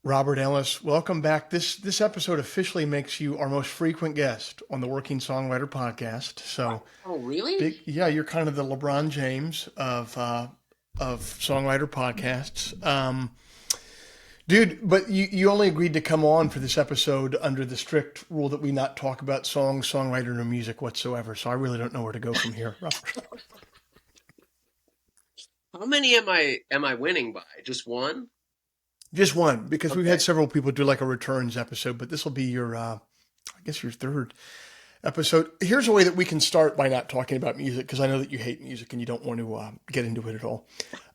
Robert Ellis, welcome back. This episode officially makes you our most frequent guest on the Working Songwriter podcast. So Oh, really? big, yeah, you're kind of the LeBron James of songwriter podcasts, dude. But you only agreed to come on for this episode under the strict rule that we not talk about songs, songwriter, or music whatsoever. So I really don't know where to go from here, Robert. How many am I winning by? Just one? Just one, because we've had Okay. several people do like a returns episode, but this will be your, I guess, your third episode. Here's a way that we can start by not talking about music, because I know that you hate music and you don't want to get into it at all.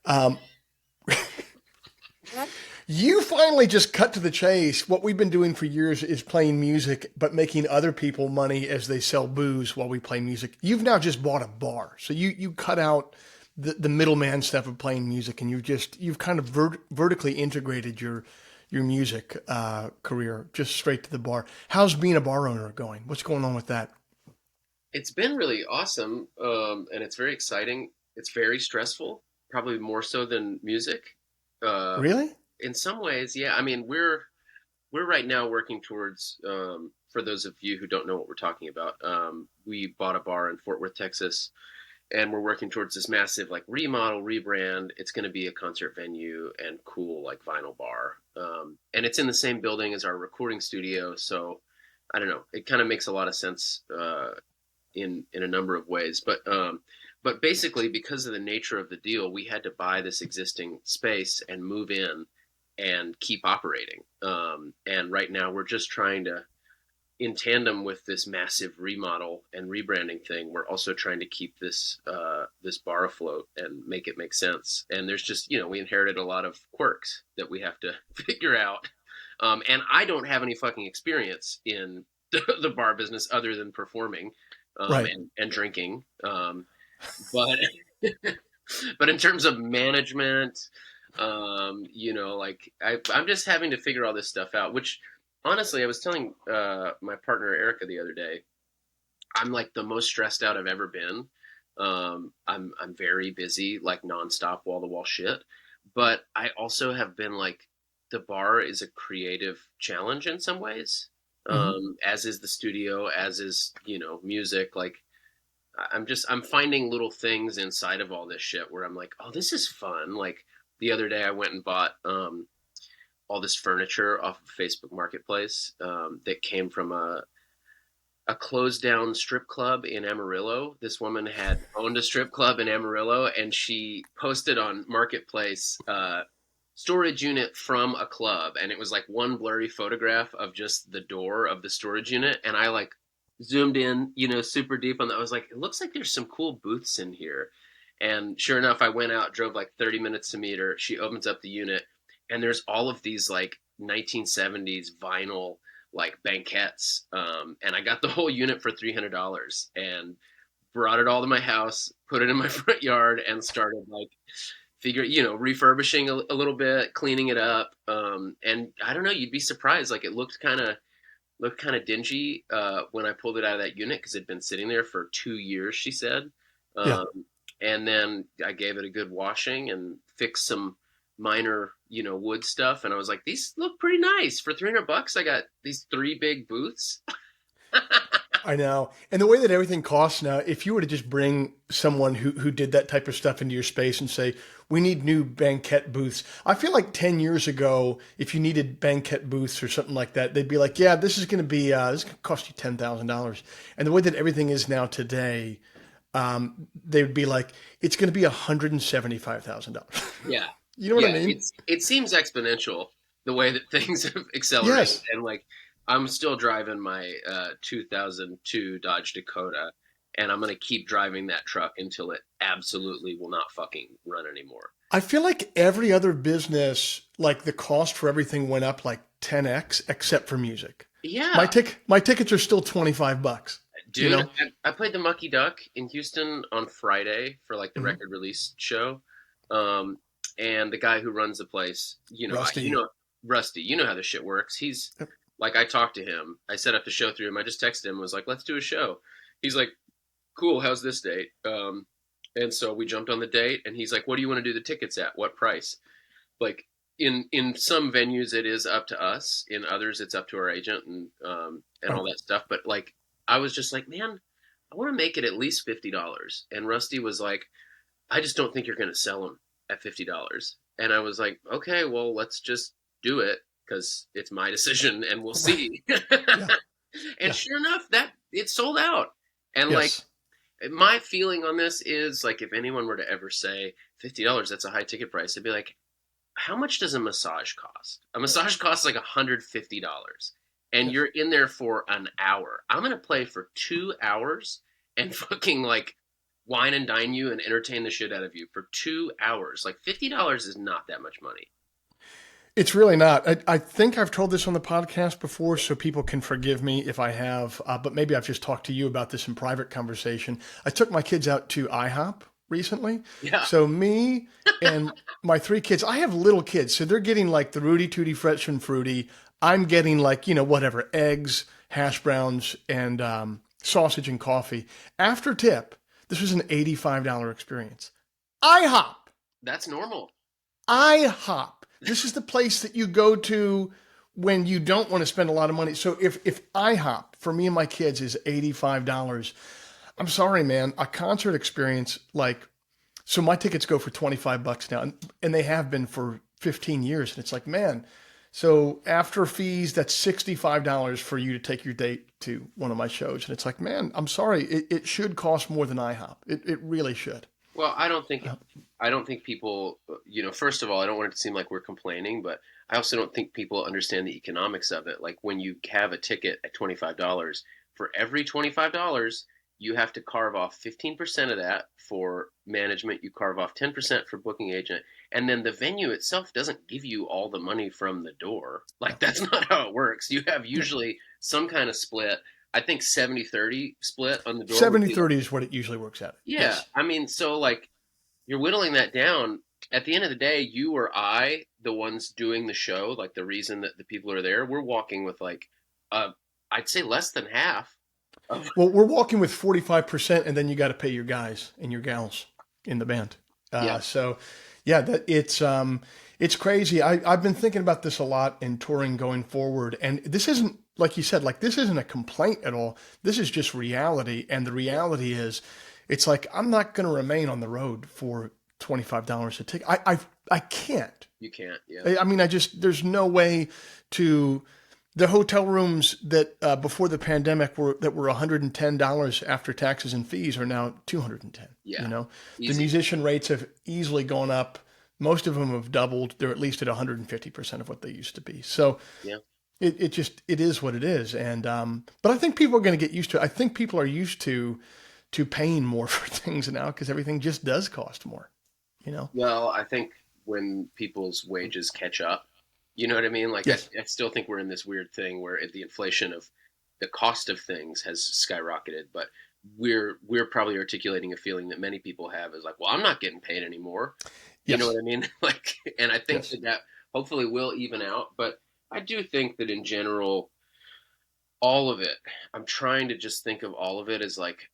Um, you finally just cut to the chase. What we've been doing for years is playing music, but making other people money as they sell booze while we play music. You've now just bought a bar, so you cut out the middleman stuff of playing music, and you've kind of vertically integrated your music career just straight to the bar. How's being a bar owner going? What's going on with that? It's been really awesome, and it's very exciting. It's very stressful, probably more so than music. Uh, Really? in some ways, yeah. I mean, we're right now working towards. For those of you who don't know what we're talking about, we bought a bar in Fort Worth, Texas, and we're working towards this massive like remodel, rebrand. It's going to be a concert venue and cool like vinyl bar, and it's in the same building as our recording studio. So I don't know. It kind of makes a lot of sense in a number of ways, but basically because of the nature of the deal, we had to buy this existing space and move in and keep operating. And right now we're just trying to in tandem with this massive remodel and rebranding thing, we're also trying to keep this bar afloat and make it make sense. And there's just we inherited a lot of quirks that we have to figure out. And I don't have any fucking experience in the bar business other than performing Right. and drinking. But but in terms of management, like I'm just having to figure all this stuff out, which honestly, I was telling my partner Erica the other day, I'm like the most stressed out I've ever been. I'm very busy, like nonstop, wall to wall shit. But I also have been like, the bar is a creative challenge in some ways, Hmm. as is the studio, as is music. Like I'm finding little things inside of all this shit where I'm like, oh, this is fun. Like the other day, I went and bought all this furniture off of Facebook Marketplace that came from a closed down strip club in Amarillo. This woman had owned a strip club in Amarillo, and she posted on Marketplace storage unit from a club, and it was like one blurry photograph of just the door of the storage unit, and I like zoomed in, super deep on that. I was like, it looks like there's some cool booths in here. And sure enough, I went out, drove like 30 minutes to meet her. She opens up the unit, and there's all of these like 1970s vinyl like banquettes. And I got the whole unit for $300 and brought it all to my house, put it in my front yard, and started like refurbishing a little bit, cleaning it up. And I don't know, you'd be surprised. Like it looked kind of dingy when I pulled it out of that unit because it'd been sitting there for 2 years, she said. Yeah. Um, and then I gave it a good washing and fixed some minor, wood stuff. And I was like, these look pretty nice for $300. I got these three big booths. I know. And the way that everything costs now, if you were to just bring someone who did that type of stuff into your space and say, we need new banquet booths, I feel like 10 years ago, if you needed banquet booths or something like that, they'd be like, yeah, this is going to be, this is going to cost you $10,000. And the way that everything is now today, they would be like, it's going to be $175,000. Yeah, You know what I yeah. mean? It seems exponential the way that things have accelerated, Yes. and like I'm still driving my 2002 Dodge Dakota, and I'm gonna keep driving that truck until it absolutely will not fucking run anymore. I feel like every other business, like the cost for everything went up like 10x except for music. Yeah, My tickets are still $25, you dude, know? I played the Mucky Duck in Houston on Friday for like the Mhm. record release show, um, and the guy who runs the place, Rusty. Rusty, you know how this shit works. He's like, I talked to him. I set up the show through him. I just texted him and was like, let's do a show. He's like, cool. How's this date? And so we jumped on the date, and he's like, what do you want to do the tickets at? What price? Like in some venues it is up to us. In others, it's up to our agent and Right. all that stuff. But like, I was just like, man, I want to make it at least $50. And Rusty was like, I just don't think you're going to sell them at $50. And I was like, okay, well, let's just do it because it's my decision and we'll Right. see. Yeah. And Yeah. sure enough, that it sold out. And like, Yes. my feeling on this is like, if anyone were to ever say $50, that's a high ticket price, I'd be like, how much does a massage cost? A massage costs like $150, and Yes. you're in there for an hour. I'm gonna play for 2 hours and fucking like wine and dine you and entertain the shit out of you for 2 hours. Like $50 is not that much money. It's really not. I think I've told this on the podcast before, so people can forgive me if I have, but maybe I've just talked to you about this in private conversation. I took my kids out to IHOP recently. Yeah, So me and my three kids, I have little kids, so they're getting like the Rudy Tooty Fresh and Fruity. I'm getting like, whatever, eggs, hash browns, and sausage and coffee. After tip, this was an $85 experience. IHOP. that's normal. IHOP. This is the place that you go to when you don't want to spend a lot of money. So if IHOP for me and my kids is $85, I'm sorry, man. A concert experience like so my tickets go for $25 now, and they have been for 15 years. And it's like, man, so after fees, that's $65 for you to take your date to one of my shows. And it's like, man, I'm sorry. It should cost more than IHOP. It really should. Well, I don't think people, first of all, I don't want it to seem like we're complaining, but I also don't think people understand the economics of it. Like when you have a ticket at $25, for every $25, you have to carve off 15% of that for management, you carve off 10% for booking agent, and then the venue itself doesn't give you all the money from the door. Like that's not how it works. You have Yeah. usually some kind of split. I think 70-30 split on the door would be like, 70/30 is what it usually works out. yeah, Yes. I mean, so like you're whittling that down. At the end of the day, you or I, the ones doing the show, like the reason that the people are there, we're walking with like, uh, I'd say less than half of. Well, we're walking with 45%, and then you got to pay your guys and your gals in the band. Yeah, So, yeah, it's crazy. I've been thinking about this a lot in touring going forward, and this isn't like you said, like this isn't a complaint at all. This is just reality, and the reality is, it's like I'm not going to remain on the road for $25 a ticket. I can't. you can't. Yeah, I mean, there's no way to. The hotel rooms that before the pandemic were $110 after taxes and fees are now 210. yeah, The easy. musician rates have easily gone up. Most of them have doubled. They're at least at 150% of what they used to be. So Yeah, it is what it is. And but I think people are going to get used to it. I think people are used to paying more for things now because everything just does cost more. You know. well, I think when people's wages catch up, you know what I mean? Like, Yes. I still think we're in this weird thing where the inflation of the cost of things has skyrocketed, but we're probably articulating a feeling that many people have is like, well, I'm not getting paid anymore. You know Yes. what I mean? Like, and I think Yes. that hopefully will even out. But I do think that in general, all of it, I'm trying to just think of all of it as like,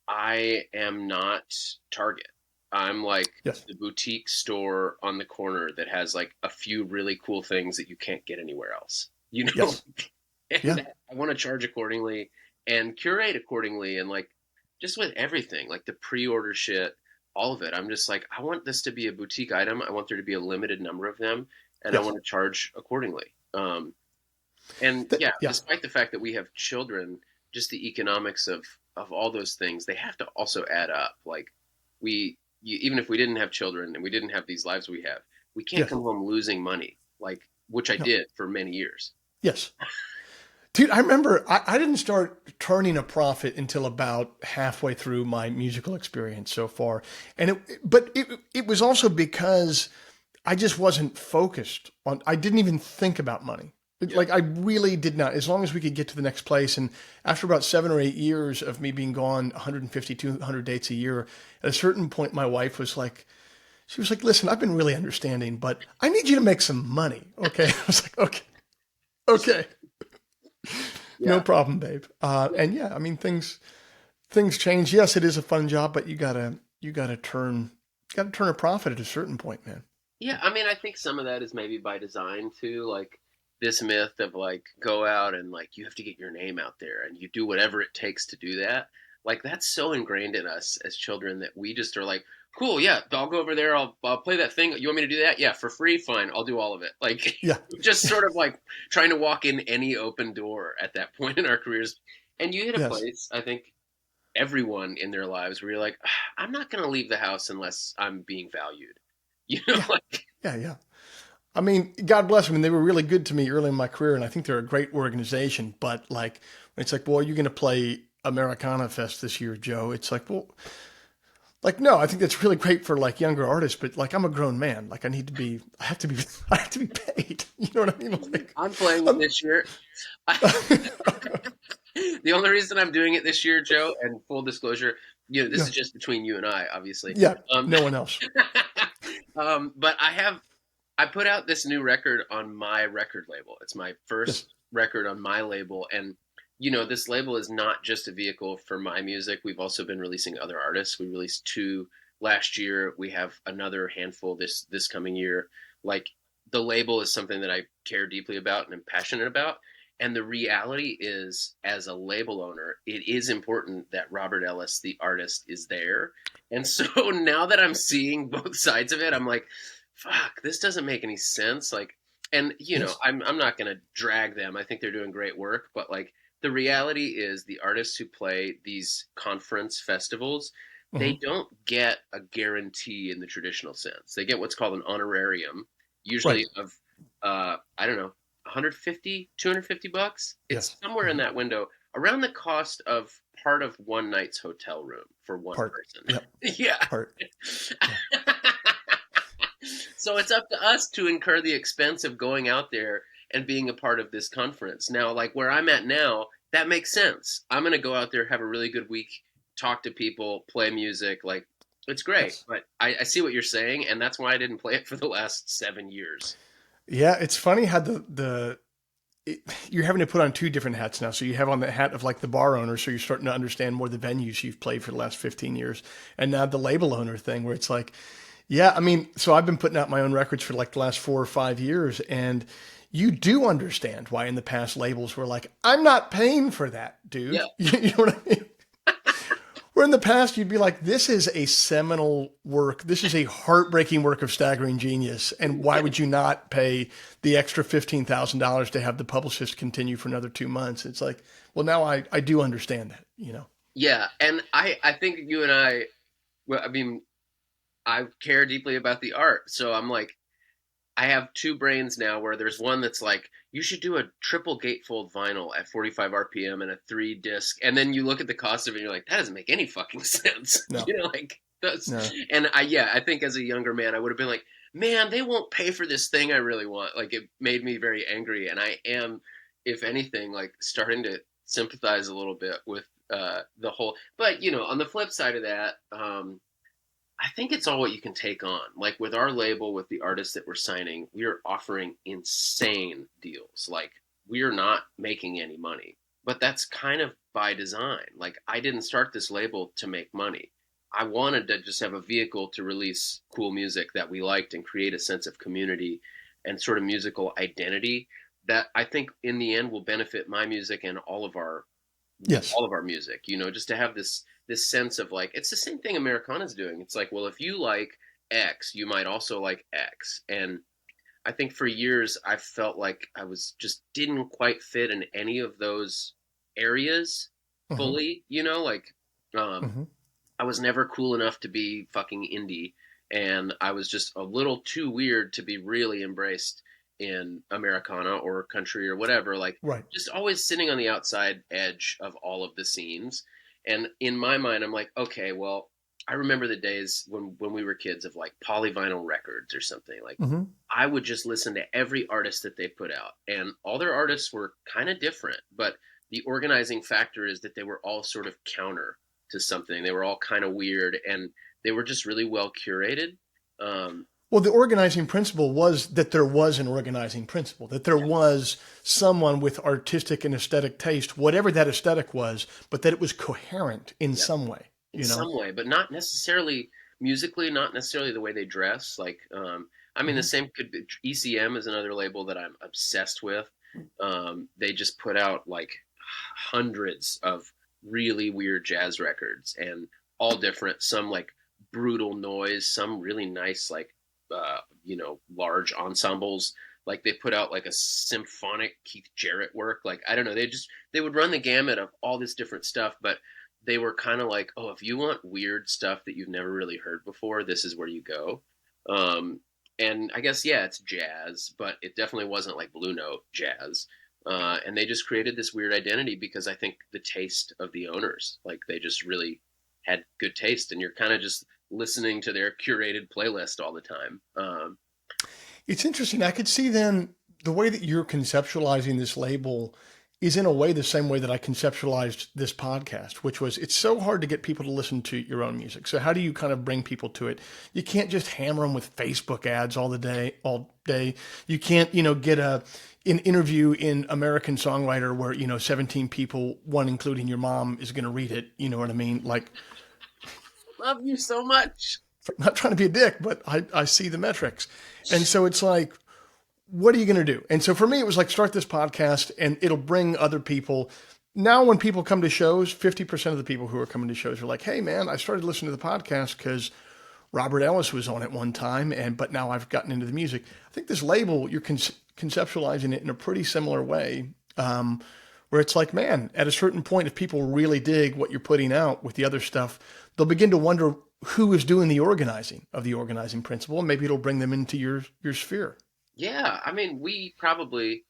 I am not Target. I'm like Yes. the boutique store on the corner that has like a few really cool things that you can't get anywhere else. You know, Yes. Yeah. and I want to charge accordingly and curate accordingly, and like just with everything, like the pre-order shit, all of it. I'm just like, I want this to be a boutique item. I want there to be a limited number of them, and I Yes. want to charge accordingly. And yeah, Yeah. despite the fact that we have children, just the economics of all those things, they have to also add up. Like even if we didn't have children and we didn't have these lives we have, we can't Yes. come home losing money, like which I No. did for many years. Yes. Dude, I remember I didn't start turning a profit until about halfway through my musical experience so far. And it was also because I just wasn't focused on, I didn't even think about money. Yeah, Like I really did not, as long as we could get to the next place. And after about 7 or 8 years of me being gone 150, 200 dates a year, at a certain point, my wife was like, she was like, listen, I've been really understanding, but I need you to make some money. Okay. I was like, okay, okay. No yeah, problem, babe. And yeah, I mean things change. Yes, it is a fun job, but you gotta turn a profit at a certain point, man. Yeah, I mean, I think some of that is maybe by design too. Like this myth of like go out and like you have to get your name out there and you do whatever it takes to do that. Like that's so ingrained in us as children that we just are like, cool, yeah, I'll go over there. I'll play that thing. You want me to do that? Yeah, for free, fine. I'll do all of it. Like Yeah. just sort of like trying to walk in any open door at that point in our careers. And you hit a Yes. place, I think everyone in their lives where you're like, I'm not going to leave the house unless I'm being valued. You know, Yeah. like Yeah. Yeah. I mean, God bless them. And they were really good to me early in my career, and I think they're a great organization. But like, it's like, well, you're going to play Americana Fest this year, Joe. It's like, well, like, no, I think that's really great for like younger artists, but like, I'm a grown man. Like, I have to be, I have to be paid. You know what I mean? Like, I'm playing it I'm, this year. The only reason I'm doing it this year, Joe, and full disclosure, this yeah, is just between you and I, obviously. yeah, Um, no one else. but I put out this new record on my record label. It's my Yes. first record on my label, and this label is not just a vehicle for my music. We've also been releasing other artists. We released two last year. We have another handful this coming year. Like the label is something that I care deeply about and am passionate about. And the reality is, as a label owner, it is important that Robert Ellis, the artist, is there. And so now that I'm seeing both sides of it, I'm like, fuck, this doesn't make any sense. Like, and Yes. I'm not gonna drag them. I think they're doing great work, but like the reality is the artists who play these conference festivals, they Hmm. don't get a guarantee in the traditional sense. They get what's called an honorarium, Right. usually of I don't know, 150, 250 bucks. It's Yes. somewhere in Hmm. that window, around the cost of part of one night's hotel room for one Part. person. Yep. Yeah. Part. Yeah. So it's up to us to incur the expense of going out there and being a part of this conference. Now, like where I'm at now, that makes sense. I'm going to go out there, have a really good week, talk to people, play music. Like, it's great. Yes. But I see what you're saying, and that's why I didn't play it for the last 7 years. Yeah. It's funny how you're having to put on two different hats now. So you have on the hat of like the bar owner, so you're starting to understand more the venues you've played for the last 15 years, and now the label owner thing, where it's like, yeah, I mean, so I've been putting out my own records for like the last 4 or 5 years, and you do understand why in the past labels were like, I'm not paying for that, dude. Yeah. You know what I mean? Where in the past you'd be like, this is a seminal work. This is a heartbreaking work of staggering genius. And why would you not pay the extra $15,000 to have the publicist continue for another 2 months? It's like, well, now I do understand that, you know? Yeah. And I think you and I, well, I mean, I care deeply about the art. So I'm like, I have two brains now where there's one that's like, you should do a triple gatefold vinyl at 45 RPM and a 3 disc. And then you look at the cost of it and you're like, that doesn't make any fucking sense. No, Like that's, no. and I think as a younger man, I would have been like, man, they won't pay for this thing I really want. Like it made me very angry. And I am, if anything, like starting to sympathize a little bit with the whole, but on the flip side of that, I think it's all what you can take on. Like with our label, with the artists that we're signing, we are offering insane deals. Like we are not making any money, but that's kind of by design. Like I didn't start this label to make money. I wanted to just have a vehicle to release cool music that we liked and create a sense of community and sort of musical identity that I think in the end will benefit my music and Yes. all of our music, just to have this sense of like it's the same thing Americana's doing. It's like, well, if you like X, you might also like X. And I think for years I felt like I was just didn't quite fit in any of those areas Hmm. fully, like um Hmm. I was never cool enough to be fucking indie, and I was just a little too weird to be really embraced in Americana or country or whatever. Like, Right. just always sitting on the outside edge of all of the scenes. And in my mind, I'm like, okay, well, I remember the days when we were kids of like polyvinyl records or something. Like, Hmm. I would just listen to every artist that they put out, and all their artists were kind of different, but the organizing factor is that they were all sort of counter to something. They were all kind of weird, and they were just really well curated. Um, Well, the organizing principle was that there was an organizing principle, that there was someone with artistic and aesthetic taste, whatever that aesthetic was, but that it was coherent in yeah, some way, in you know? some way, but not necessarily musically, not necessarily the way they dress. Like, I mean, the Mhm. same could be ECM is another label that I'm obsessed with. They just put out like hundreds of really weird jazz records and all different. Some like brutal noise, some really nice like large ensembles. Like they put out like a symphonic Keith Jarrett work. Like I don't know, they would run the gamut of all this different stuff, but they were kind of like, oh, if you want weird stuff that you've never really heard before, this is where you go. Um, and I guess yeah, it's jazz, but it definitely wasn't like Blue Note jazz. And they just created this weird identity because I think the taste of the owners, like they just really had good taste, and you're kind of just listening to their curated playlist all the time. It's interesting. I could see then the way that you're conceptualizing this label is in a way the same way that I conceptualized this podcast, which was it's so hard to get people to listen to your own music. So how do you kind of bring people to it? You can't just hammer them with Facebook ads all day. You can't, get an interview in American Songwriter where, 17 people, one including your mom, is going to read it. You know what I mean? Like, Love you so much. I'm not trying to be a dick, but I see the metrics. And so it's like, what are you going to do? And so for me, it was like, start this podcast and it'll bring other people. Now, when people come to shows, 50% of the people who are coming to shows are like, hey, man, I started listening to the podcast because Robert Ellis was on it one time, but now I've gotten into the music. I think this label, you're conceptualizing it in a pretty similar way, where it's like, man, at a certain point, if people really dig what you're putting out with the other stuff, they'll begin to wonder who is doing the organizing of the organizing principle, and maybe it'll bring them into your sphere. Yeah, I mean, we probably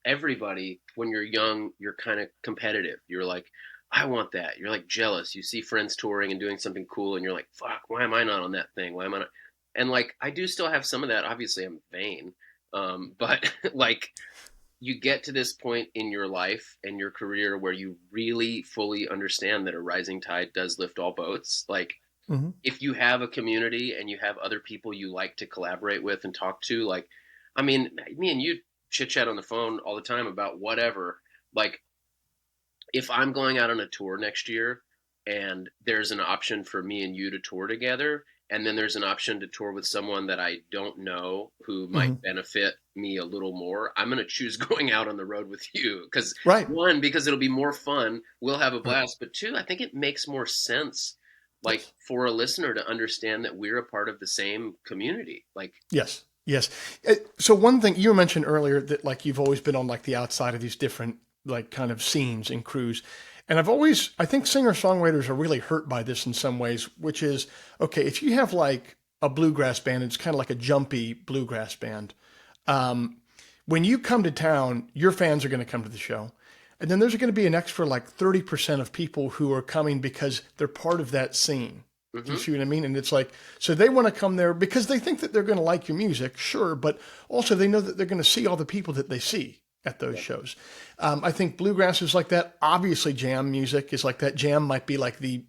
everybody when you're young, you're kind of competitive. You're like, I want that. You're like jealous. You see friends touring and doing something cool, and you're like, fuck, why am I not on that thing? Why am I not? And like, I do still have some of that. Obviously, I'm vain, but like, you get to this point in your life and your career where you really fully understand that a rising tide does lift all boats. Like, Mm-hmm. if you have a community and you have other people you like to collaborate with and talk to, like, I mean, me and you chit chat on the phone all the time about whatever. Like, if I'm going out on a tour next year and there's an option for me and you to tour together, and then there's an option to tour with someone that I don't know who Mm-hmm. might benefit me a little more, I'm going to choose going out on the road with you. Because, Right. one, because it'll be more fun, we'll have a Right. blast. But two, I think it makes more sense, like, Yes. for a listener to understand that we're a part of the same community. Like, Yes. Yes. So one thing you mentioned earlier that like you've always been on like the outside of these different like kind of scenes and crews. And I think singer-songwriters are really hurt by this in some ways, which is, okay, if you have like a bluegrass band, it's kind of like a jumpy bluegrass band. Um, when you come to town, your fans are going to come to the show. And then there's going to be an extra like 30% of people who are coming because they're part of that scene. Do you mm-hmm. see what I mean? And it's like, so they want to come there because they think that they're going to like your music, sure, but also they know that they're going to see all the people that they see at those Yeah. shows. I think bluegrass is like that. Obviously, jam music is like that. Jam might be like the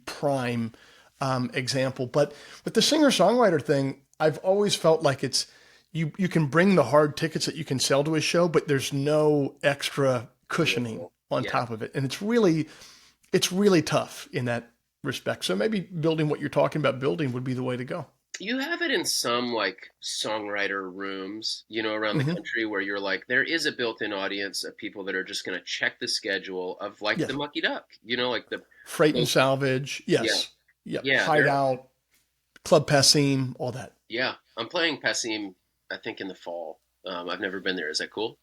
prime example, but with the singer songwriter thing, I've always felt like it's you can bring the hard tickets that you can sell to a show, but there's no extra cushioning on Yeah. top of it, and it's really tough in that respect. So maybe building what you're talking about building would be the way to go. You have it in some like songwriter rooms, around the Hmm. country where you're like, there is a built-in audience of people that are just going to check the schedule of like the Yes. Mucky Duck, like Freight and those, salvage. yeah, Yes. Yep. yeah, Hideout, Club Passim, all that. yeah. I'm playing Passim, I think in the fall. I've never been there. Is that cool?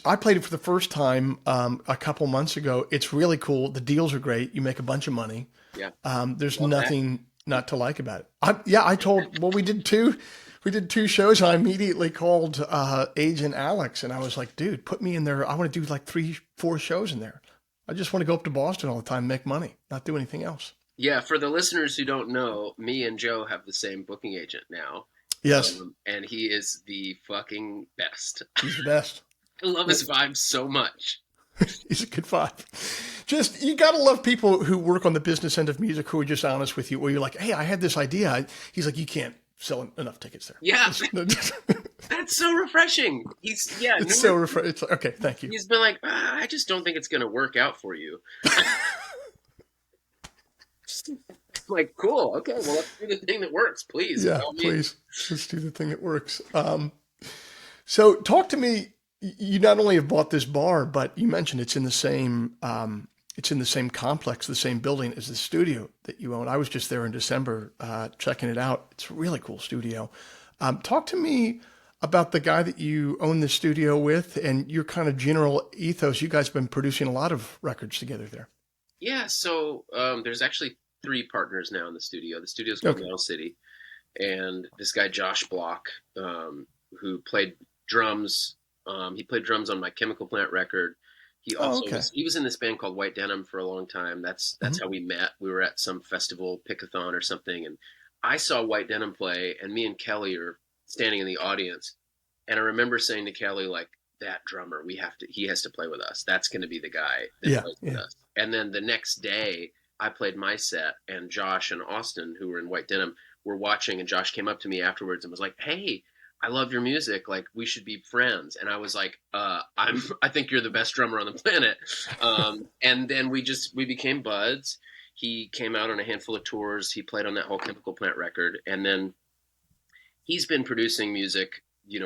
I played it for the first time a couple months ago. It's really cool. The deals are great. You make a bunch of money. Yeah, There's love that. nothing not to like about it. We did two shows. And I immediately called agent Alex and I was like, dude, put me in there. I want to do like 3, 4 shows in there. I just want to go up to Boston all the time, make money, not do anything else. Yeah, for the listeners who don't know, me and Joe have the same booking agent now, Yes, and he is the fucking best. he's the best. I love his vibe so much. He's a good vibe. Just, you got to love people who work on the business end of music who are just honest with you, where you're like, hey, I had this idea. He's like, you can't sell enough tickets there. Yeah, that's so refreshing. It's so refreshing. It's like, okay, thank you. He's been like, I just don't think it's going to work out for you. like, cool. Okay, well, let's do the thing that works, please, by Yeah, all means. please. Let's do the thing that works. So talk to me. You not only have bought this bar, but you mentioned it's in the same complex, the same building as the studio that you own. I was just there in December checking it out. It's a really cool studio. Talk to me about the guy that you own the studio with and your kind of general ethos. You guys have been producing a lot of records together there. Yeah, so there's actually three partners now in the studio. The studio's called Okay. Nail City, and this guy Josh Block, who played drums. He played drums on my Chemical Plant record. He Oh, also okay. was in this band called White Denim for a long time. That's Hmm. how we met. We were at some festival, Pickathon or something, and I saw White Denim play, and me and Kelly are standing in the audience, and I remember saying to Kelly like, "That drummer, he has to play with us. That's going to be the guy that Yeah, plays with yeah. us." And then the next day, I played my set, and Josh and Austin, who were in White Denim, were watching, and Josh came up to me afterwards and was like, "Hey, I love your music. Like, we should be friends." And I was like, I think you're the best drummer on the planet." And then we became buds. He came out on a handful of tours. He played on that whole Chemical Plant record, and then he's been producing music,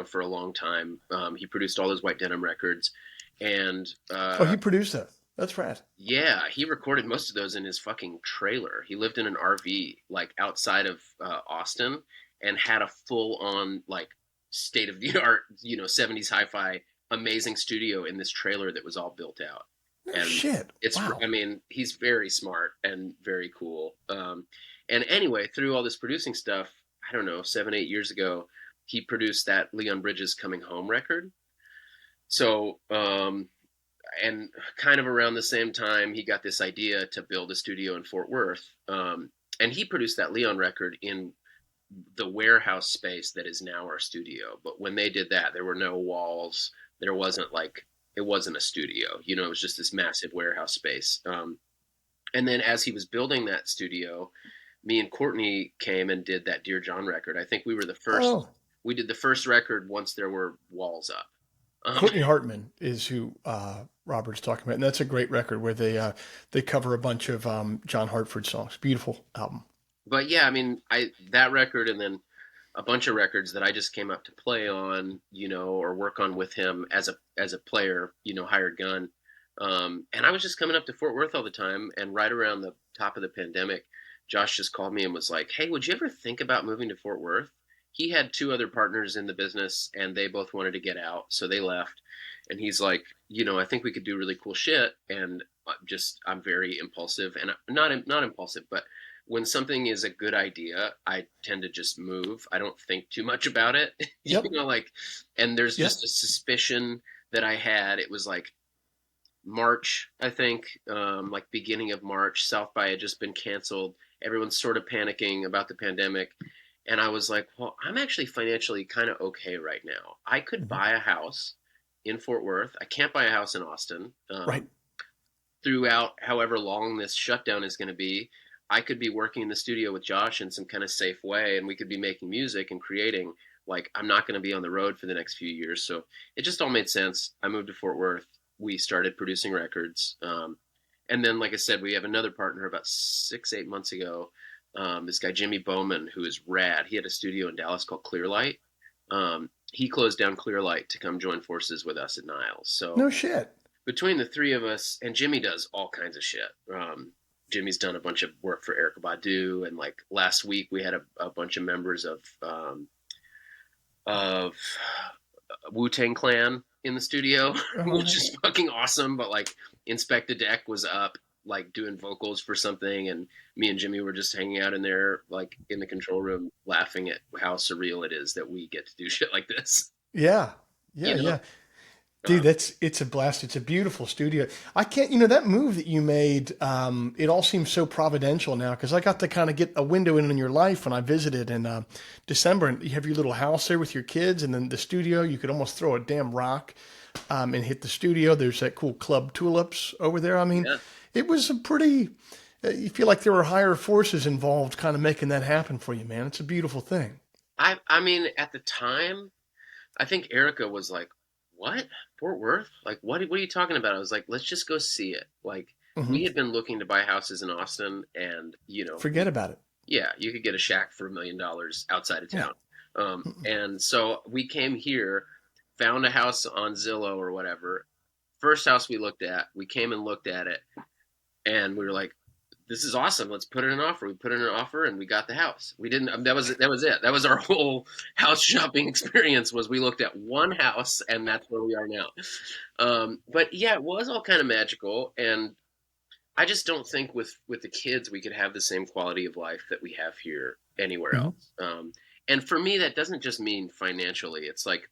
for a long time. He produced all those White Denim records, and Oh, he produced that. That's rad. yeah, he recorded most of those in his fucking trailer. He lived in an RV like outside of Austin and had a full on like state of the art, 70s hi-fi amazing studio in this trailer that was all built out. No And shit. I Wow. mean, he's very smart and very cool. And anyway, through all this producing stuff, I don't know, 7, 8 years ago, he produced that Leon Bridges Coming Home record. So, and kind of around the same time, he got this idea to build a studio in Fort Worth. And he produced that Leon record in the warehouse space that is now our studio. But when they did that, there were no walls. There wasn't like, it wasn't a studio. It was just this massive warehouse space. And then as he was building that studio, me and Courtney came and did that Dear John record. I think we were the first. Oh, We did the first record once there were walls up. Um, Courtney Hartman is who Robert's talking about, and that's a great record where they cover a bunch of John Hartford songs. Beautiful album. but yeah, I mean, I that record and then a bunch of records that I just came up to play on, or work on with him as a player, hired gun. And I was just coming up to Fort Worth all the time, and right around the top of the pandemic, Josh just called me and was like, "Hey, would you ever think about moving to Fort Worth?" He had two other partners in the business, and they both wanted to get out, so they left. And he's like, "I think we could do really cool shit." And I'm very impulsive, and not impulsive, but when something is a good idea, I tend to just move. I don't think too much about it, Yep. like, and there's Yep. just a suspicion that I had. It was like March, I think, like beginning of March. South by had just been canceled. Everyone's sort of panicking about the pandemic. And I was like, well, I'm actually financially kind of okay right now. I could Mhm. buy a house in Fort Worth. I can't buy a house in Austin. Right. Throughout however long this shutdown is going to be, I could be working in the studio with Josh in some kind of safe way, and we could be making music and creating. Like, I'm not going to be on the road for the next few years, so it just all made sense. I moved to Fort Worth. We started producing records, and then, like I said, we have another partner about 6, 8 months ago. This guy Jimmy Bowman, who is rad. He had a studio in Dallas called Clearlight. He closed down Clearlight to come join forces with us at Niles. So No shit. between the three of us, and Jimmy does all kinds of shit. Jimmy's done a bunch of work for Erica Badu, and like last week we had a bunch of members of Wu Tang Clan in the studio, which Oh, is fucking awesome. But like Inspect the Deck was up, like doing vocals for something, and me and Jimmy were just hanging out in there, like in the control room, laughing at how surreal it is that we get to do shit like this. yeah. You Yeah, know, yeah. Dude, it's a blast. It's a beautiful studio. I can't, that move that you made, it all seems so providential now because I got to kind of get a window in your life when I visited in December, and you have your little house there with your kids, and then the studio. You could almost throw a damn rock and hit the studio. There's that cool Club Tulips over there. I mean, yeah. it was a pretty. You feel like there were higher forces involved, kind of making that happen for you, man. It's a beautiful thing. I mean, at the time, I think Erica was like, "What? Fort Worth? Like, what are you talking about?" I was like, "Let's just go see it." Like, Hmm. we had been looking to buy houses in Austin, and Forget about it. yeah, you could get a shack for $1 million outside of Yeah. town. And so we came here, found a house on Zillow or whatever. First house we looked at, we came and looked at it, and we were like, "This is awesome. Let's put in an offer." We put in an offer, and we got the house. We didn't. That was it. That was our whole house shopping experience. Was we looked at one house, and that's where we are now. But yeah, it was all kind of magical, and I just don't think with the kids we could have the same quality of life that we have here anywhere Hmm. else. And for me, that doesn't just mean financially. It's like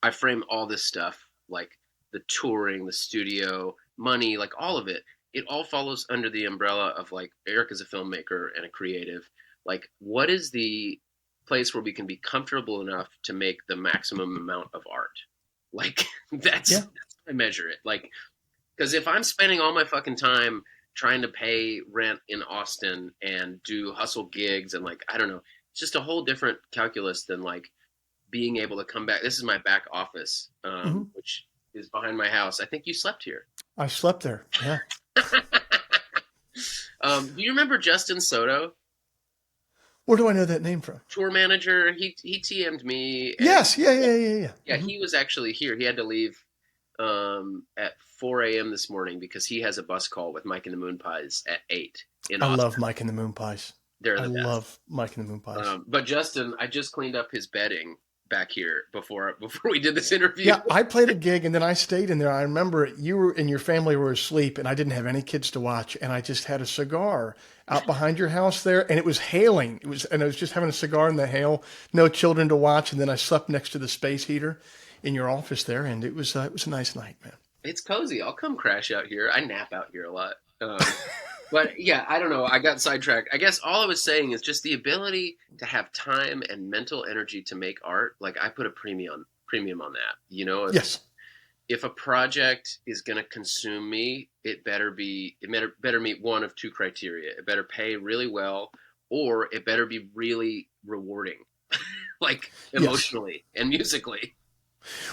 I frame all this stuff, like the touring, the studio, money, like all of it. It all follows under the umbrella of like Eric is a filmmaker and a creative. Like, what is the place where we can be comfortable enough to make the maximum amount of art? Like, Yeah. that's how I measure it. Like, because if I'm spending all my fucking time trying to pay rent in Austin and do hustle gigs and like I don't know, it's just a whole different calculus than like being able to come back. This is my back office, Hmm. which is behind my house. I think you slept here. I slept there. Yeah. Do you remember Justin Soto, Where do I know that name from? tour manager? He TM'd me, and Yes. Yeah. Yeah. Yeah. Yeah. yeah, Hmm. he was actually here. He had to leave at 4 a.m. this morning because he has a bus call with Mike and the Moon Pies at 8 in I Austin. love Mike and the Moon Pies. They're I the best. love Mike and the Moon Pies. But Justin, I just cleaned up his bedding back here before we did this interview. Yeah, I played a gig and then I stayed in there. I remember you were and your family were asleep and I didn't have any kids to watch and I just had a cigar out behind your house there and it was hailing. I was just having a cigar in the hail, no children to watch, and then I slept next to the space heater in your office there and it was a nice night, man. It's cozy. I'll come crash out here. I nap out here a lot. But yeah, I don't know. I got sidetracked. I guess all I was saying is just the ability to have time and mental energy to make art. Like I put a premium on that. Yes. If a project is going to consume me, it better meet one of two criteria. It better pay really well, or it better be really rewarding, like Yes. emotionally and musically.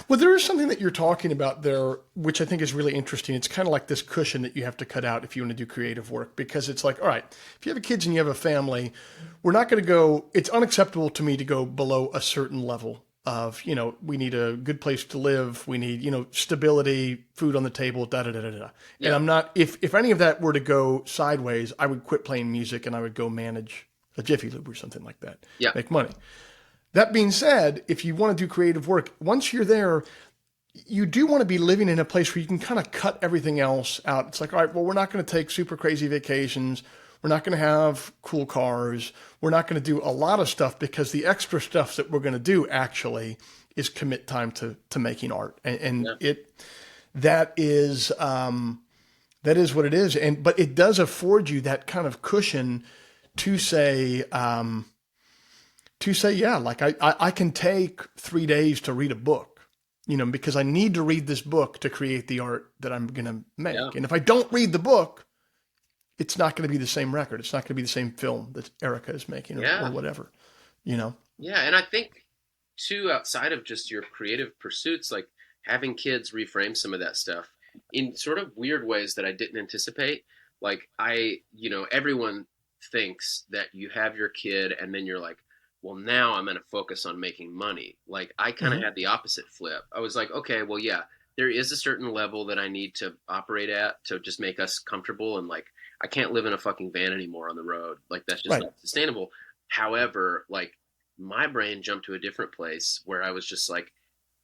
Well, there is something that you're talking about there, which I think is really interesting. It's kind of like this cushion that you have to cut out if you want to do creative work, because it's like, all right, if you have kids and you have a family, we're not going to go, it's unacceptable to me to go below a certain level of, we need a good place to live. We need, stability, food on the table, da da da da da. And Yeah, I'm not, if any of that were to go sideways, I would quit playing music and I would go manage a Jiffy Lube or something like that, yeah, make money. That being said, if you want to do creative work, once you're there, you do want to be living in a place where you can kind of cut everything else out. It's like, all right, well, we're not going to take super crazy vacations. We're not going to have cool cars. We're not going to do a lot of stuff because the extra stuff that we're going to do actually is commit time to making art. And yeah, that is what it is. But it does afford you that kind of cushion to say, yeah, like I can take 3 days to read a book, because I need to read this book to create the art that I'm going to yeah, make. And if I don't read the book, it's not going to be the same record. It's not going to be the same film that Erica is making or yeah, whatever, you know? yeah. And I think too, outside of just your creative pursuits, like having kids reframe some of that stuff in sort of weird ways that I didn't anticipate. Like everyone thinks that you have your kid and then you're like, well, now I'm going to focus on making money. Like I kind of Hmm. had the opposite flip. I was like, okay, well, yeah, there is a certain level that I need to operate at to just make us comfortable. And like, I can't live in a fucking van anymore on the road. Like that's just Right. not sustainable. However, like my brain jumped to a different place where I was just like,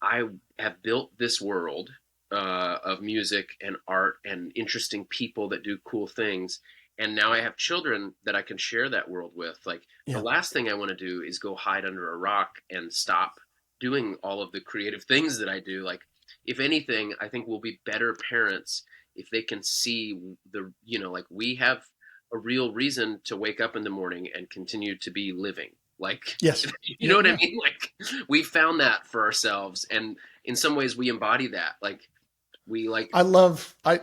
I have built this world of music and art and interesting people that do cool things. And now I have children that I can share that world with. Like the Yeah. last thing I want to do is go hide under a rock and stop doing all of the creative things that I do. Like, if anything, I think we'll be better parents if they can see like we have a real reason to wake up in the morning and continue to be living. Like, Yes. you know Yeah. what I Yeah. mean? Like, we found that for ourselves. And in some ways, we embody that. Like, we like, I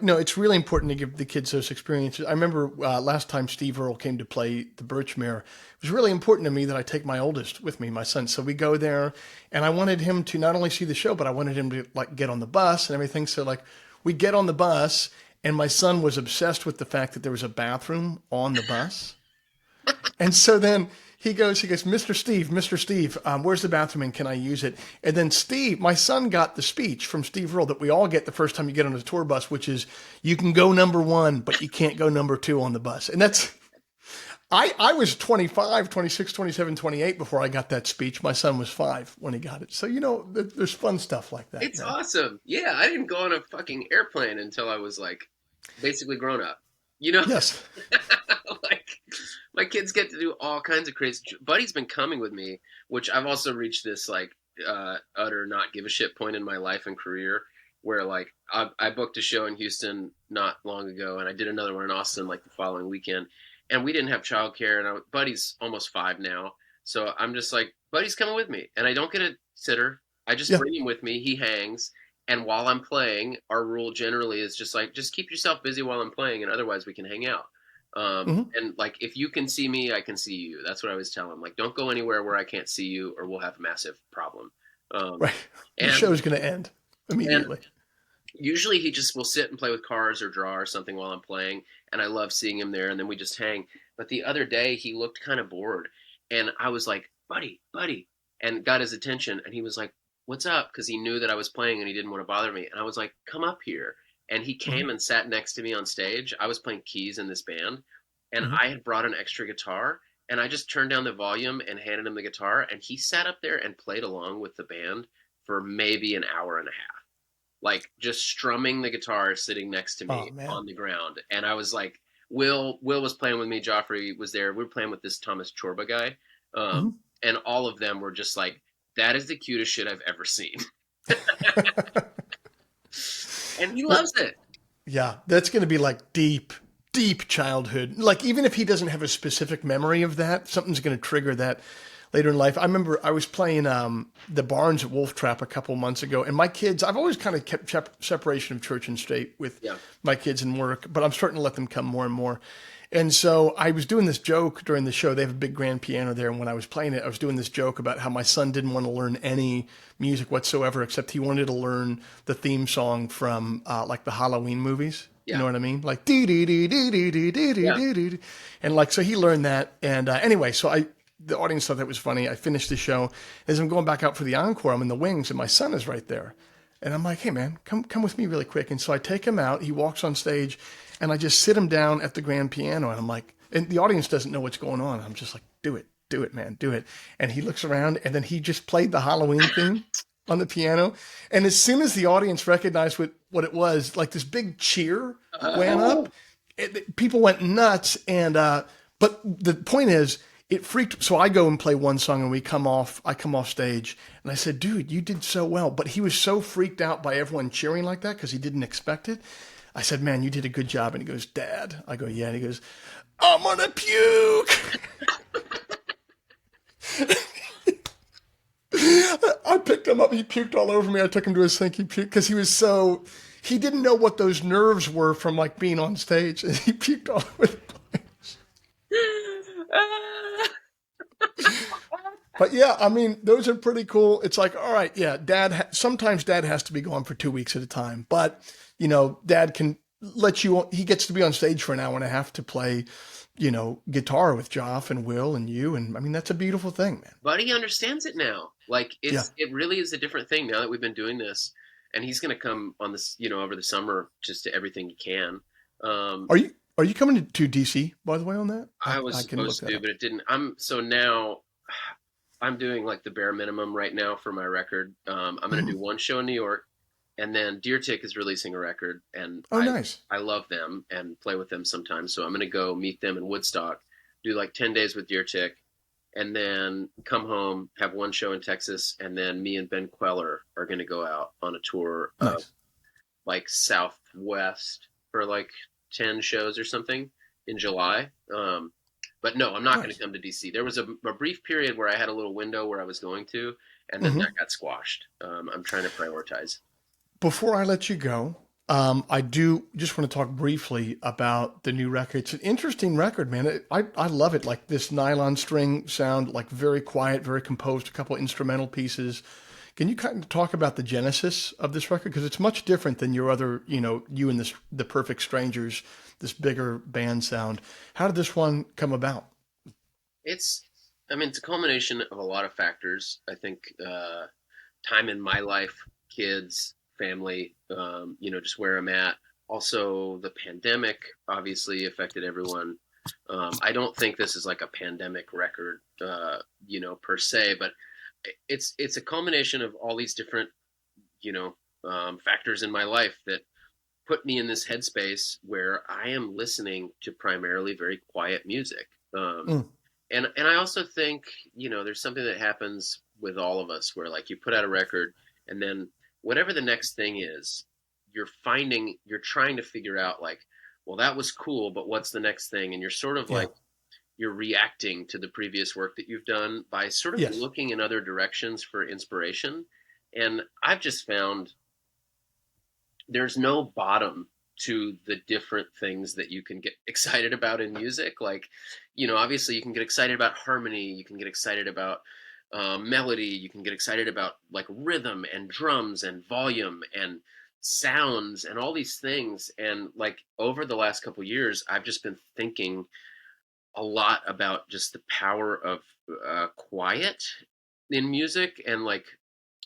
know it's really important to give the kids those experiences. I remember last time Steve Earle came to play the Birchmere, it was really important to me that I take my oldest with me, my son. So we go there and I wanted him to not only see the show, but I wanted him to like get on the bus and everything. So like we get on the bus And my son was obsessed with the fact that there was a bathroom on the bus. And so then he goes, Mr. Steve, where's the bathroom and can I use it? And then Steve, my son got the speech from Steve Earle that we all get the first time you get on a tour bus, which is you can go number one, but you can't go number two on the bus. And that's, I was 25, 26, 27, 28 before I got that speech. My son was 5 when he got it. So, there's fun stuff like that. It's awesome. Yeah, I didn't go on a fucking airplane until I was like basically grown up. Yes. Like my kids get to do all kinds of crazy. Buddy's been coming with me, which I've also reached this like utter not give a shit point in my life and career where like I booked a show in Houston not long ago and I did another one in Austin like the following weekend. And we didn't have childcare, and Buddy's almost 5 now. So I'm just like, Buddy's coming with me. And I don't get a sitter. I just bring him with me. He hangs. And while I'm playing, our rule generally is just like, just keep yourself busy while I'm playing, and otherwise we can hang out. And like, if you can see me, I can see you. That's what I always tell him. Like, don't go anywhere where I can't see you, or we'll have a massive problem. Right. The show's going to end immediately. Usually he just will sit and play with cars or draw or something while I'm playing, and I love seeing him there, and then we just hang. But the other day he looked kind of bored, and I was like, buddy, and got his attention, and he was like, what's up? Because he knew that I was playing and he didn't want to bother me. And I was like, come up here. And he came and sat next to me on stage. I was playing keys in this band, and I had brought an extra guitar, and I just turned down the volume and handed him the guitar, and he sat up there and played along with the band for maybe an hour and a half. Like just strumming the guitar sitting next to me on the ground. And I was like, Will was playing with me. Joffrey was there. We were playing with this Thomas Chorba guy. And all of them were just like, that is the cutest shit I've ever seen. And he loves it. Yeah. That's going to be like deep childhood. Like, even if he doesn't have a specific memory of that, something's going to trigger that later in life. I remember I was playing the Barns at Wolf Trap a couple months ago, and my kids, I've always kind of kept separation of church and state with my kids and work, but I'm starting to let them come more and more. And so I was doing this joke during the show. They have a big grand piano there, and when I was playing it, I was doing this joke about how my son didn't want to learn any music whatsoever, except he wanted to learn the theme song from like the Halloween movies. You know what I mean? Like dee dee dee dee dee dee dee dee dee, and like so he learned that. And anyway, so the audience thought that was funny. I finished the show. As I'm going back out for the encore, I'm in the wings, and my son is right there. And I'm like, hey, man, come with me really quick. And so I take him out. He walks on stage, and I just sit him down at the grand piano. And I'm like, and the audience doesn't know what's going on. I'm just like, do it, man, do it. And he looks around, and then he just played the Halloween theme on the piano. And as soon as the audience recognized what it was, like this big cheer went up. People went nuts. And but the point is, it freaked. So I go and play one song, and I come off stage, and I said, dude, you did so well. But he was so freaked out by everyone cheering like that because he didn't expect it. I said, man, you did a good job. And he goes, Dad. I go, yeah. And he goes, I'm gonna puke. I picked him up. He puked all over me. I took him to his sink. He puked because he didn't know what those nerves were from like being on stage. And he puked all over the place. But yeah, I mean, those are pretty cool. It's like, all right, yeah, sometimes dad has to be gone for 2 weeks at a time, but dad can let you, he gets to be on stage for an hour and a half to play, guitar with Joff and Will and you. And I mean, that's a beautiful thing, man. Buddy understands it now. Like it really is a different thing now that we've been doing this, and he's going to come on this, over the summer, just to everything he can. Are you coming to DC, by the way, on that? I was supposed to, but it didn't. I'm doing like the bare minimum right now for my record. I'm going to do one show in New York, and then Deer Tick is releasing a record, and nice. I love them and play with them sometimes. So I'm going to go meet them in Woodstock, do like 10 days with Deer Tick, and then come home, have one show in Texas, and then me and Ben Queller are going to go out on a tour of like Southwest for like 10 shows or something in July. But no, I'm not going to come to DC. There was a brief period where I had a little window where I was going to, and then that got squashed. I'm trying to prioritize. Before I let you go, I do just want to talk briefly about the new record. It's an interesting record, man. I love it. Like this nylon string sound, like very quiet, very composed, a couple of instrumental pieces. Can you kind of talk about the genesis of this record? Because it's much different than your other, you and the Perfect Strangers, this bigger band sound. How did this one come about? It's, I mean, it's a culmination of a lot of factors. I think time in my life, kids, family, just where I'm at. Also, the pandemic obviously affected everyone. I don't think this is like a pandemic record, per se, but it's a culmination of all these different, you know, factors in my life that put me in this headspace where I am listening to primarily very quiet music. Mm, And I also think, there's something that happens with all of us where like you put out a record and then whatever the next thing is, you're trying to figure out like, well, that was cool, but what's the next thing? And you're sort of yeah. like you're reacting to the previous work that you've done by sort of Yes. looking in other directions for inspiration. And I've just found there's no bottom to the different things that you can get excited about in music. Like, obviously you can get excited about harmony, you can get excited about melody, you can get excited about like rhythm and drums and volume and sounds and all these things. And like over the last couple years, I've just been thinking a lot about just the power of quiet in music and like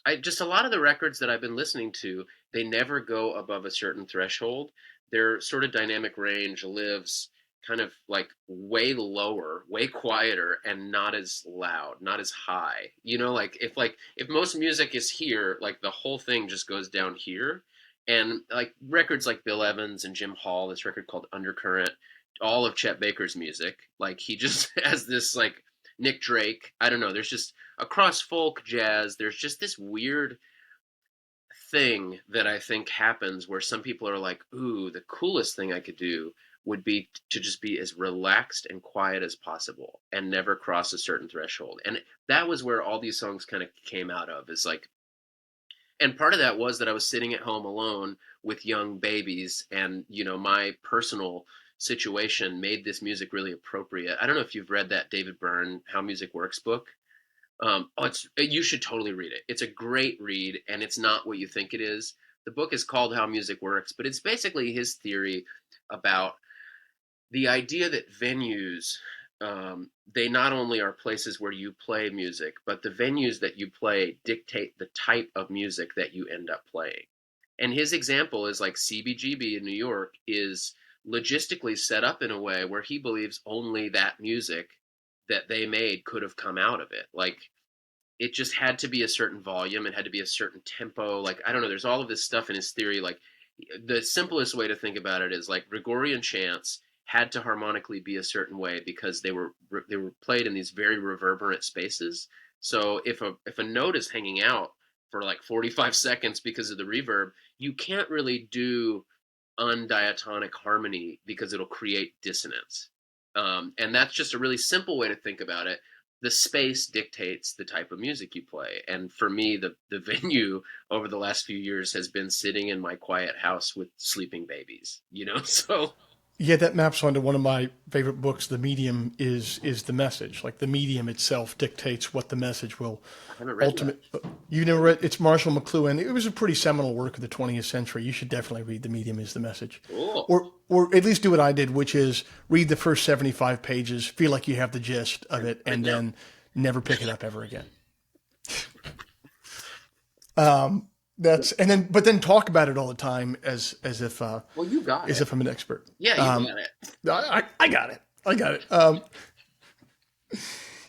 I just a lot of the records that I've been listening to, they never go above a certain threshold. Their sort of dynamic range lives kind of like way lower, way quieter, and not as loud, not as high. Like if most music is here, like the whole thing just goes down here. And like records like Bill Evans and Jim Hall, this record called Undercurrent, all of Chet Baker's music, like he just has this like Nick Drake. I don't know. There's just across folk jazz, there's just this weird thing that I think happens where some people are like, ooh, the coolest thing I could do would be to just be as relaxed and quiet as possible and never cross a certain threshold. And that was where all these songs kind of came out of is like, and part of that was that I was sitting at home alone with young babies and, my personal situation made this music really appropriate. I don't know if you've read that David Byrne How Music Works book. It's you should totally read it. It's a great read, and it's not what you think it is. The book is called How Music Works, but it's basically his theory about the idea that venues, they not only are places where you play music, but the venues that you play dictate the type of music that you end up playing. And his example is like CBGB in New York is logistically set up in a way where he believes only that music that they made could have come out of it. Like it just had to be a certain volume, it had to be a certain tempo. Like I don't know, there's all of this stuff in his theory. Like the simplest way to think about it is like Gregorian chants had to harmonically be a certain way because they were played in these very reverberant spaces. So if a note is hanging out for like 45 seconds because of the reverb, you can't really do undiatonic harmony because it'll create dissonance. And that's just a really simple way to think about it. The space dictates the type of music you play. And for me, the venue over the last few years has been sitting in my quiet house with sleeping babies, So Yeah, that maps onto one of my favorite books. The medium is the message. Like the medium itself dictates what the message will I haven't read that. ultimate. You never read? It's Marshall McLuhan. It was a pretty seminal work of the 20th century. You should definitely read The Medium is the Message, Cool. or at least do what I did, which is read the first 75 pages, feel like you have the gist of it, Right and now. then never pick it up ever again. But then talk about it all the time Well, you got as it. if I'm an expert. Yeah, you got it. I got it. I got it.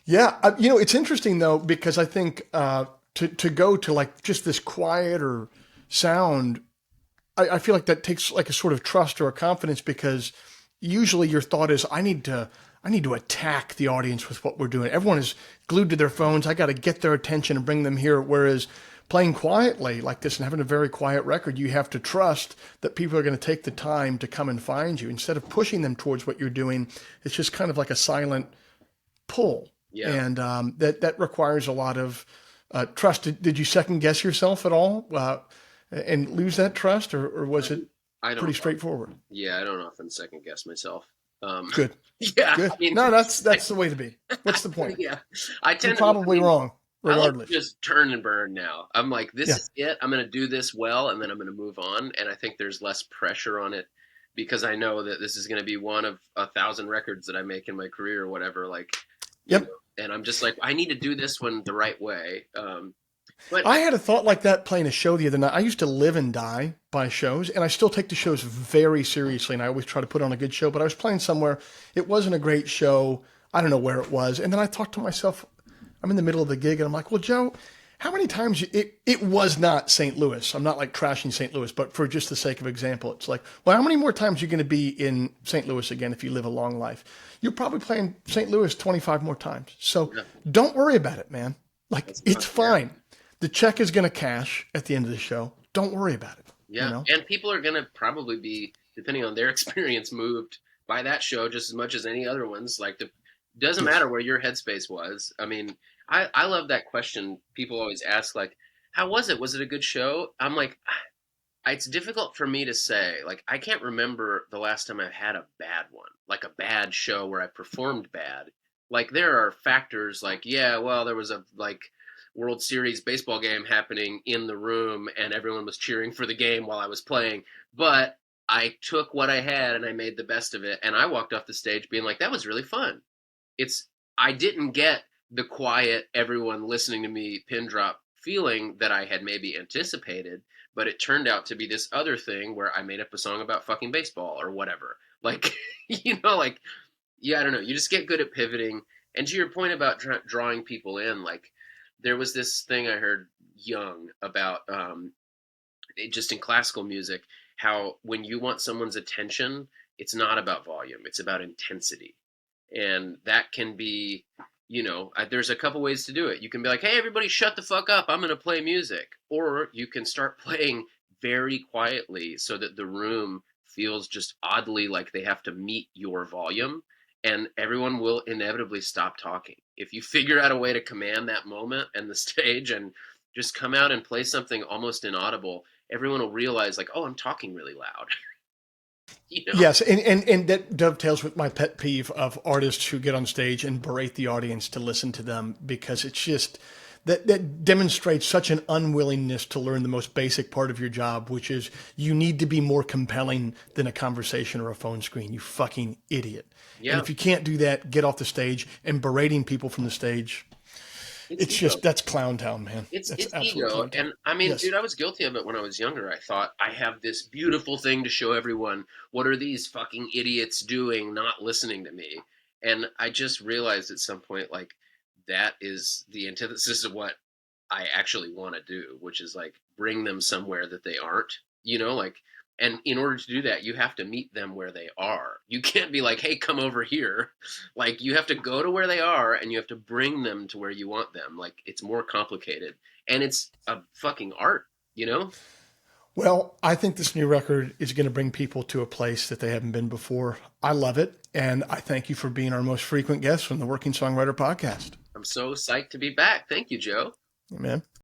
Yeah, it's interesting though because I think to go to like just this quieter sound, I feel like that takes like a sort of trust or a confidence because usually your thought is I need to attack the audience with what we're doing. Everyone is glued to their phones. I got to get their attention and bring them here. Whereas playing quietly like this and having a very quiet record, you have to trust that people are going to take the time to come and find you instead of pushing them towards what you're doing. It's just kind of like a silent pull, Yeah. and that requires a lot of trust. Did you second guess yourself at all and lose that trust, or was it I pretty don't. straightforward? Yeah, I don't often second guess myself. Um, Good, yeah, good. I mean, No, that's I, that's the way to be. What's the point? yeah, I You're tend to. I probably mean, wrong. I like to regardless. just turn and burn now. I'm like, this Yeah. is it. I'm going to do this well, and then I'm going to move on. And I think there's less pressure on it because I know that this is going to be one of 1,000 records that I make in my career or whatever. Like, you know, Yep. and I'm just like, I need to do this one the right way. But I had a thought like that playing a show the other night. I used to live and die by shows, and I still take the shows very seriously, and I always try to put on a good show. But I was playing somewhere, it wasn't a great show. I don't know where it was. And then I thought to myself, I'm in the middle of the gig, and I'm like, well, Joe, how many times it was not St. Louis. I'm not like trashing St. Louis, but for just the sake of example, it's like, well, how many more times are you going to be in St. Louis again if you live a long life? You're probably playing St. Louis 25 more times. So yeah, don't worry about it, man. Like, that's it's not fair. fine. The check is going to cash at the end of the show. Don't worry about it. You Yeah, know? and people are going to probably be, depending on their experience, moved by that show just as much as any other ones. Like, the doesn't Yes. matter where your headspace was. I mean, I love that question. People always ask, like, how was it? Was it a good show? I'm like, it's difficult for me to say. Like, I can't remember the last time I've had a bad one, like a bad show where I performed bad. Like, there are factors like, yeah, well, there was a like World Series baseball game happening in the room and everyone was cheering for the game while I was playing, but I took what I had and I made the best of it and I walked off the stage being like, that was really fun. It's I didn't get the quiet, everyone listening to me pin drop feeling that I had maybe anticipated, but it turned out to be this other thing where I made up a song about fucking baseball or whatever. Like, like, yeah, I don't know. You just get good at pivoting. And to your point about drawing people in, like, there was this thing I heard young about just in classical music, how when you want someone's attention, it's not about volume, it's about intensity. And that can be, there's a couple ways to do it. You can be like, hey, everybody, shut the fuck up. I'm going to play music. Or you can start playing very quietly so that the room feels just oddly like they have to meet your volume. And everyone will inevitably stop talking. If you figure out a way to command that moment and the stage and just come out and play something almost inaudible, everyone will realize, like, oh, I'm talking really loud. you know? Yes, and that dovetails with my pet peeve of artists who get on stage and berate the audience to listen to them because it's just that demonstrates such an unwillingness to learn the most basic part of your job, which is you need to be more compelling than a conversation or a phone screen. You fucking idiot. And Yeah, if you can't do that, get off the stage. And berating people from the stage, it's it's ego. just that's clown town, man. It's That's it's absolute ego, clown town. and I mean, Yes. dude, I was guilty of it when I was younger. I thought I have this beautiful thing to show everyone. What are these fucking idiots doing, not listening to me? And I just realized at some point, like, that is the antithesis of what I actually want to do, which is like bring them somewhere that they aren't. Like, and in order to do that, you have to meet them where they are. You can't be like, hey, come over here. Like, you have to go to where they are and you have to bring them to where you want them. Like, it's more complicated and it's a fucking art, you know? Well, I think this new record is going to bring people to a place that they haven't been before. I love it. And I thank you for being our most frequent guest from the Working Songwriter Podcast. I'm so psyched to be back. Thank you, Joe. Amen.